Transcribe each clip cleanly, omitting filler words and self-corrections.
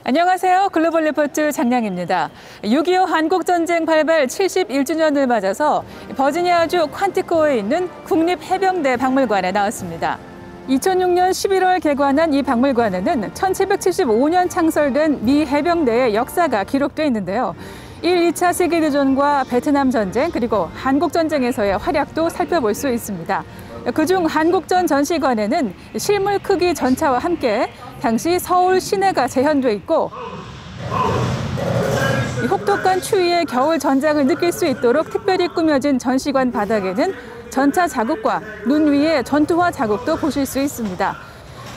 안녕하세요. 글로벌 리포트 장량입니다. 6.25 한국전쟁 발발 71주년을 맞아서 버지니아주 퀀티코에 있는 국립해병대 박물관에 나왔습니다. 2006년 11월 개관한 이 박물관에는 1775년 창설된 미 해병대의 역사가 기록돼 있는데요. 1, 2차 세계대전과 베트남 전쟁 그리고 한국전쟁에서의 활약도 살펴볼 수 있습니다. 그중 한국전 전시관에는 실물 크기 전차와 함께 당시 서울 시내가 재현돼 있고 혹독한 추위에 겨울 전장을 느낄 수 있도록 특별히 꾸며진 전시관 바닥에는 전차 자국과 눈 위에 전투화 자국도 보실 수 있습니다.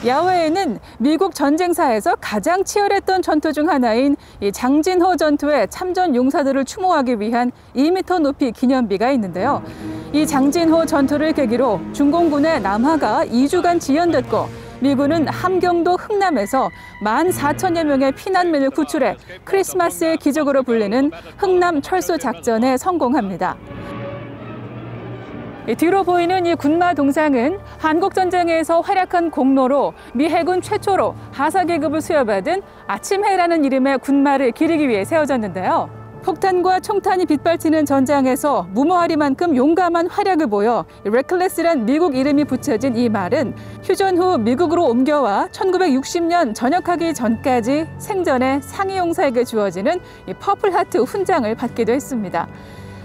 야외에는 미국 전쟁사에서 가장 치열했던 전투 중 하나인 이 장진호 전투의 참전 용사들을 추모하기 위한 2m 높이 기념비가 있는데요. 이 장진호 전투를 계기로 중공군의 남하가 2주간 지연됐고 미군은 함경도 흥남에서 14,000여 명의 피난민을 구출해 크리스마스의 기적으로 불리는 흥남 철수 작전에 성공합니다. 뒤로 보이는 이 군마 동상은 한국전쟁에서 활약한 공로로 미 해군 최초로 하사계급을 수여받은 아침해라는 이름의 군마를 기리기 위해 세워졌는데요. 폭탄과 총탄이 빗발치는 전장에서 무모하리만큼 용감한 활약을 보여 레클레스란 미국 이름이 붙여진 이 말은 휴전 후 미국으로 옮겨와 1960년 전역하기 전까지 생전에 상위 용사에게 주어지는 이 퍼플하트 훈장을 받기도 했습니다.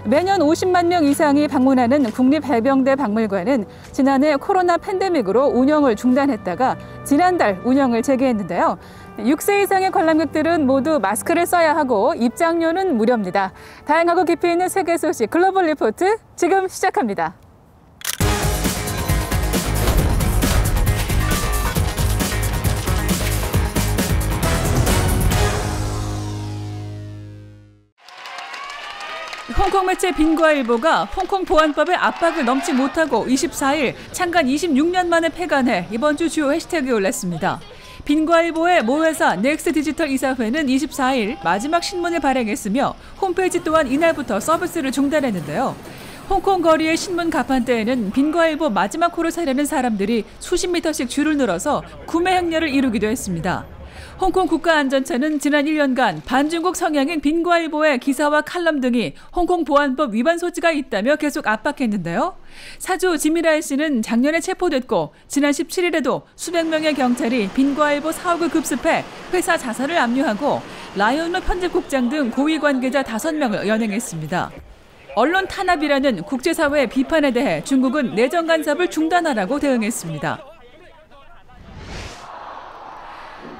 매년 50만 명 이상이 방문하는 국립해병대 박물관은 지난해 코로나 팬데믹으로 운영을 중단했다가 지난달 운영을 재개했는데요. 6세 이상의 관람객들은 모두 마스크를 써야 하고 입장료는 무료입니다. 다양하고 깊이 있는 세계 소식 글로벌 리포트 지금 시작합니다. 홍콩 매체 빈과일보가 홍콩 보안법의 압박을 넘지 못하고 24일 창간 26년 만에 폐간해 이번 주 주요 해시태그에 올랐습니다. 빈과일보의 모회사 넥스디지털 이사회는 24일 마지막 신문을 발행했으며 홈페이지 또한 이날부터 서비스를 중단했는데요. 홍콩 거리의 신문 가판대에는 빈과일보 마지막 호를 사려는 사람들이 수십 미터씩 줄을 늘어서 구매 행렬을 이루기도 했습니다. 홍콩 국가안전처는 지난 1년간 반중국 성향인 빈과일보의 기사와 칼럼 등이 홍콩 보안법 위반 소지가 있다며 계속 압박했는데요. 사주 지미라이 씨는 작년에 체포됐고 지난 17일에도 수백 명의 경찰이 빈과일보 사옥을 급습해 회사 자살을 압류하고 라이온루 편집국장 등 고위 관계자 5명을 연행했습니다. 언론 탄압이라는 국제사회의 비판에 대해 중국은 내정 간섭을 중단하라고 대응했습니다.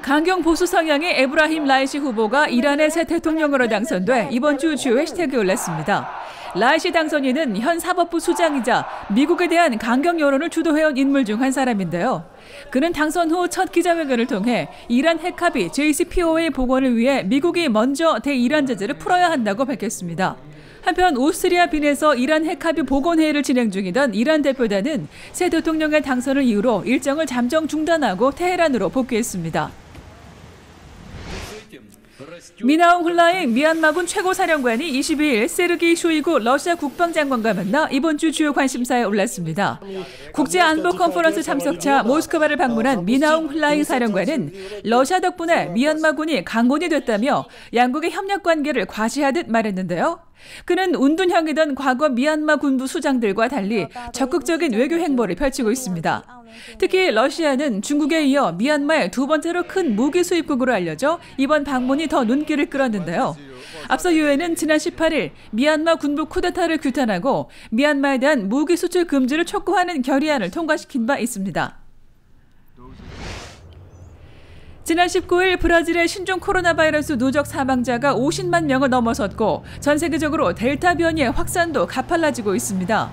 강경 보수 성향의 에브라힘 라이시 후보가 이란의 새 대통령으로 당선돼 이번 주 주요 해시태그에 올랐습니다. 라이시 당선인은 현 사법부 수장이자 미국에 대한 강경 여론을 주도해온 인물 중 한 사람인데요. 그는 당선 후 첫 기자회견을 통해 이란 핵합의 JCPOA 복원을 위해 미국이 먼저 대이란 제재를 풀어야 한다고 밝혔습니다. 한편 오스트리아 빈에서 이란 핵합의 복원회의를 진행 중이던 이란 대표단은 새 대통령의 당선을 이유로 일정을 잠정 중단하고 테헤란으로 복귀했습니다. 미나옹 훌라잉 미얀마군 최고사령관이 22일 세르게이 쇼이구 러시아 국방장관과 만나 이번 주 주요 관심사에 올랐습니다. 국제안보 컨퍼런스 참석차 모스크바를 방문한 미나옹 훌라잉 사령관은 러시아 덕분에 미얀마군이 강군이 됐다며 양국의 협력 관계를 과시하듯 말했는데요. 그는 운둔형이던 과거 미얀마 군부 수장들과 달리 적극적인 외교 행보를 펼치고 있습니다. 특히 러시아는 중국에 이어 미얀마의 두 번째로 큰 무기 수입국으로 알려져 이번 방문이 더 눈길을 끌었는데요. 앞서 유엔은 지난 18일 미얀마 군부 쿠데타를 규탄하고 미얀마에 대한 무기 수출 금지를 촉구하는 결의안을 통과시킨 바 있습니다. 지난 19일 브라질의 신종 코로나 바이러스 누적 사망자가 50만 명을 넘어섰고 전 세계적으로 델타 변이의 확산도 가팔라지고 있습니다.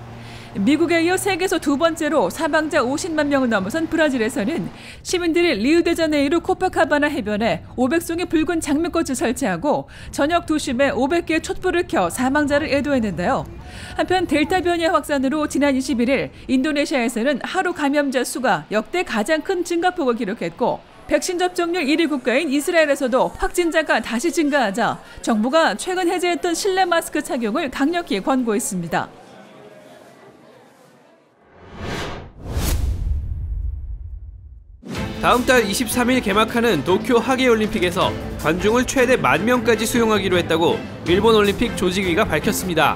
미국에 이어 세계에서 두 번째로 사망자 50만 명을 넘어선 브라질에서는 시민들이 리우데자네이루 코파카바나 해변에 500송이 붉은 장미꽃을 설치하고 저녁 2시에 500개의 촛불을 켜 사망자를 애도했는데요. 한편 델타 변이의 확산으로 지난 21일 인도네시아에서는 하루 감염자 수가 역대 가장 큰 증가폭을 기록했고 백신 접종률 1위 국가인 이스라엘에서도 확진자가 다시 증가하자 정부가 최근 해제했던 실내 마스크 착용을 강력히 권고했습니다. 다음 달 23일 개막하는 도쿄 하계올림픽에서 관중을 최대 10,000명까지 수용하기로 했다고 일본 올림픽 조직위가 밝혔습니다.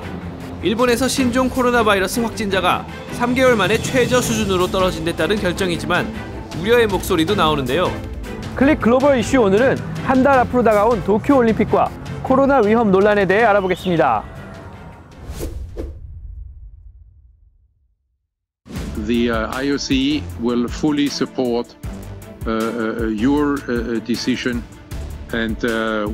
일본에서 신종 코로나 바이러스 확진자가 3개월 만에 최저 수준으로 떨어진 데 따른 결정이지만 우려의 목소리도 나오는데요. 클릭 글로벌 이슈 오늘은 한 달 앞으로 다가온 도쿄 올림픽과 코로나 위험 논란에 대해 알아보겠습니다. The IOC will fully support your decision and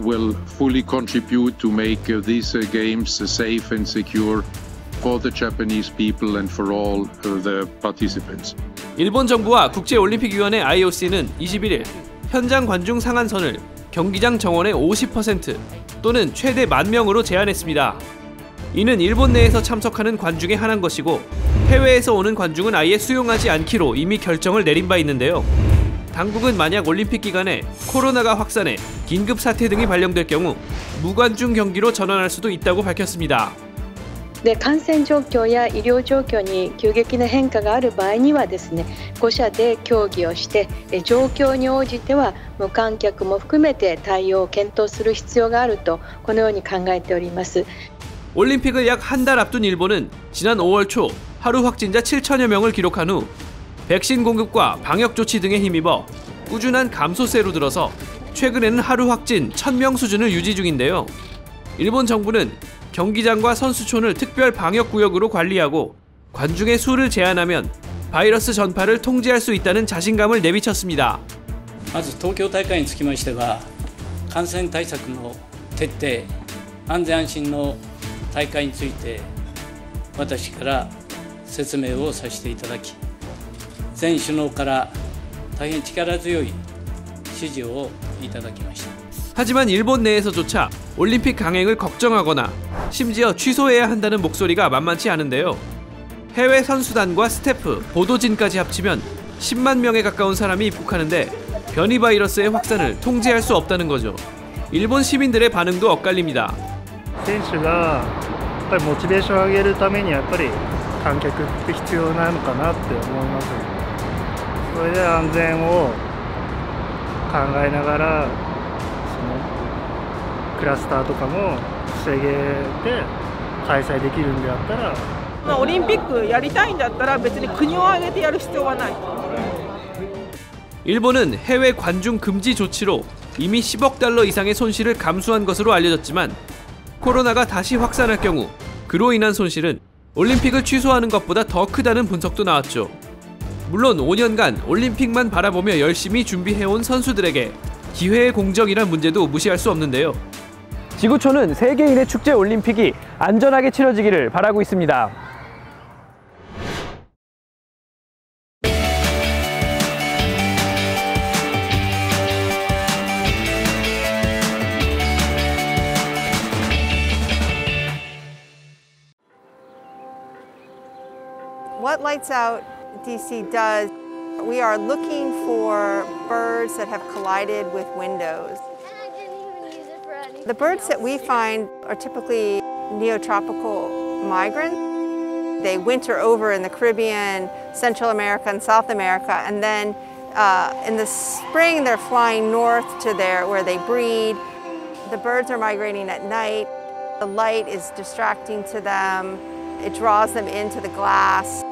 will fully contribute to make these games safe and secure for the Japanese people and for all the participants. 일본 정부와 국제올림픽위원회 IOC는 21일 현장 관중 상한선을 경기장 정원의 50% 또는 최대 10,000명으로 제한했습니다. 이는 일본 내에서 참석하는 관중에 한한 것이고 해외에서 오는 관중은 아예 수용하지 않기로 이미 결정을 내린 바 있는데요. 당국은 만약 올림픽 기간에 코로나가 확산해 긴급 사태 등이 발령될 경우 무관중 경기로 전환할 수도 있다고 밝혔습니다. 感染状況や医療状況に急激な変化がある場合にはですね、5者で協議をして、状況に応じては無観客も含めて対応を検討する必要があるとこのように考えております。 올림픽을 약 한 달 앞둔 일본은 지난 5월 초 하루 확진자 7천여 명을 기록한 후 백신 공급과 방역 조치 등에 힘입어 꾸준한 감소세로 들어서 최근에는 하루 확진 1,000명 수준을 유지 중인데요. 일본 정부는 경기장과 선수촌을 특별 방역구역으로 관리하고 관중의 수를 제한하면 바이러스 전파를 통제할 수 있다는 자신감을 내비쳤습니다. まず東京大会につきましては感染対策の徹底、安全安心の大会について私から説明をさせていただき、全首脳から大変力強い指示をいただきました。 하지만 일본 내에서조차 올림픽 강행을 걱정하거나 심지어 취소해야 한다는 목소리가 만만치 않은데요. 해외 선수단과 스태프, 보도진까지 합치면 10만 명에 가까운 사람이 입국하는데 변이 바이러스의 확산을 통제할 수 없다는 거죠. 일본 시민들의 반응도 엇갈립니다. 選手がやっぱりモチベーションを上げるためにやっぱり観客って必要なのかなって思います。それで安全を考えながらそのクラスターとかも防げて開催できるんであったら、オリンピックやりたいんだったら別に国を挙げてやる必要はない。 일본은 해외 관중 금지 조치로 이미 10억 달러 이상의 손실을 감수한 것으로 알려졌지만 코로나가 다시 확산할 경우 그로 인한 손실은 올림픽을 취소하는 것보다 더 크다는 분석도 나왔죠. 물론 5년간 올림픽만 바라보며 열심히 준비해온 선수들에게 기회의 공정이란 문제도 무시할 수 없는데요. 지구촌은 세계인의 축제 올림픽이 안전하게 치러지기를 바라고 있습니다. What Lights Out DC does, we are looking for birds that have collided with windows. The birds that we find are typically neotropical migrants. They winter over in the Caribbean, Central America, and South America, and then in the spring they're flying north to where they breed. The birds are migrating at night. The light is distracting to them. It draws them into the glass.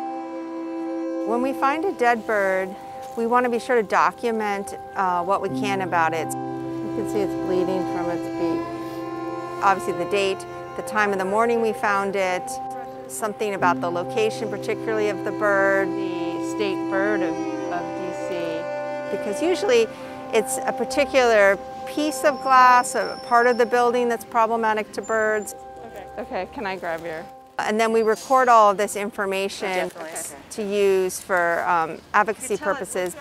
When we find a dead bird, we want to be sure to document what we can about it. You can see it's bleeding from its beak. Obviously the date, the time of the morning we found it, something about the location particularly of the bird, the state bird of DC. Because usually it's a particular piece of glass, a part of the building that's problematic to birds. Okay, can I grab your... And then we record all of this information to use for advocacy purposes.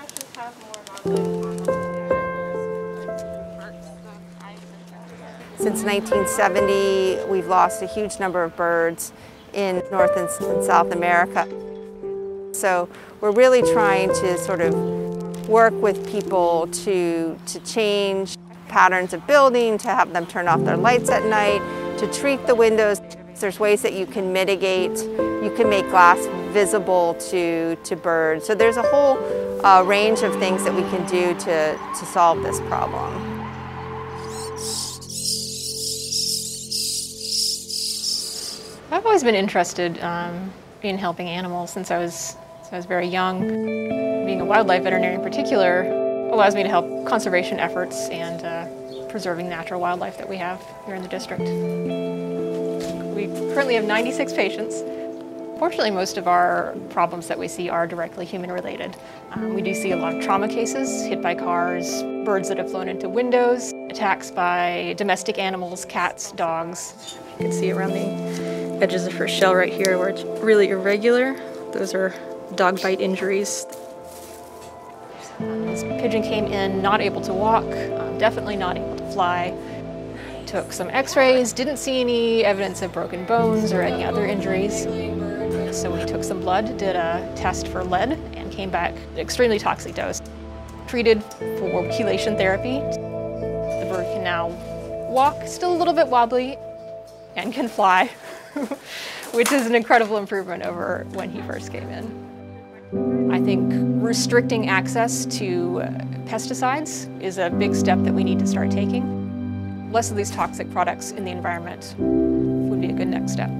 Since 1970, we've lost a huge number of birds in North and South America. So we're really trying to sort of work with people to change patterns of building, to have them turn off their lights at night, to treat the windows. There's ways that you can mitigate. You can make glass visible to birds. So there's a whole range of things that we can do to solve this problem. I've always been interested in helping animals since I was very young. Being a wildlife veterinarian in particular allows me to help conservation efforts and preserving natural wildlife that we have here in the district. We currently have 96 patients. Fortunately, most of our problems that we see are directly human-related. We do see a lot of trauma cases, hit by cars, birds that have flown into windows, attacks by domestic animals, cats, dogs. You can see around the edges of her shell right here where it's really irregular. Those are dog bite injuries. This pigeon came in not able to walk, definitely not able to fly. Took some x-rays, didn't see any evidence of broken bones or any other injuries. So we took some blood, did a test for lead, and came back an extremely toxic dose. Treated for chelation therapy. The bird can now walk, still a little bit wobbly, and can fly, which is an incredible improvement over when he first came in. I think restricting access to pesticides is a big step that we need to start taking. Less of these toxic products in the environment would be a good next step.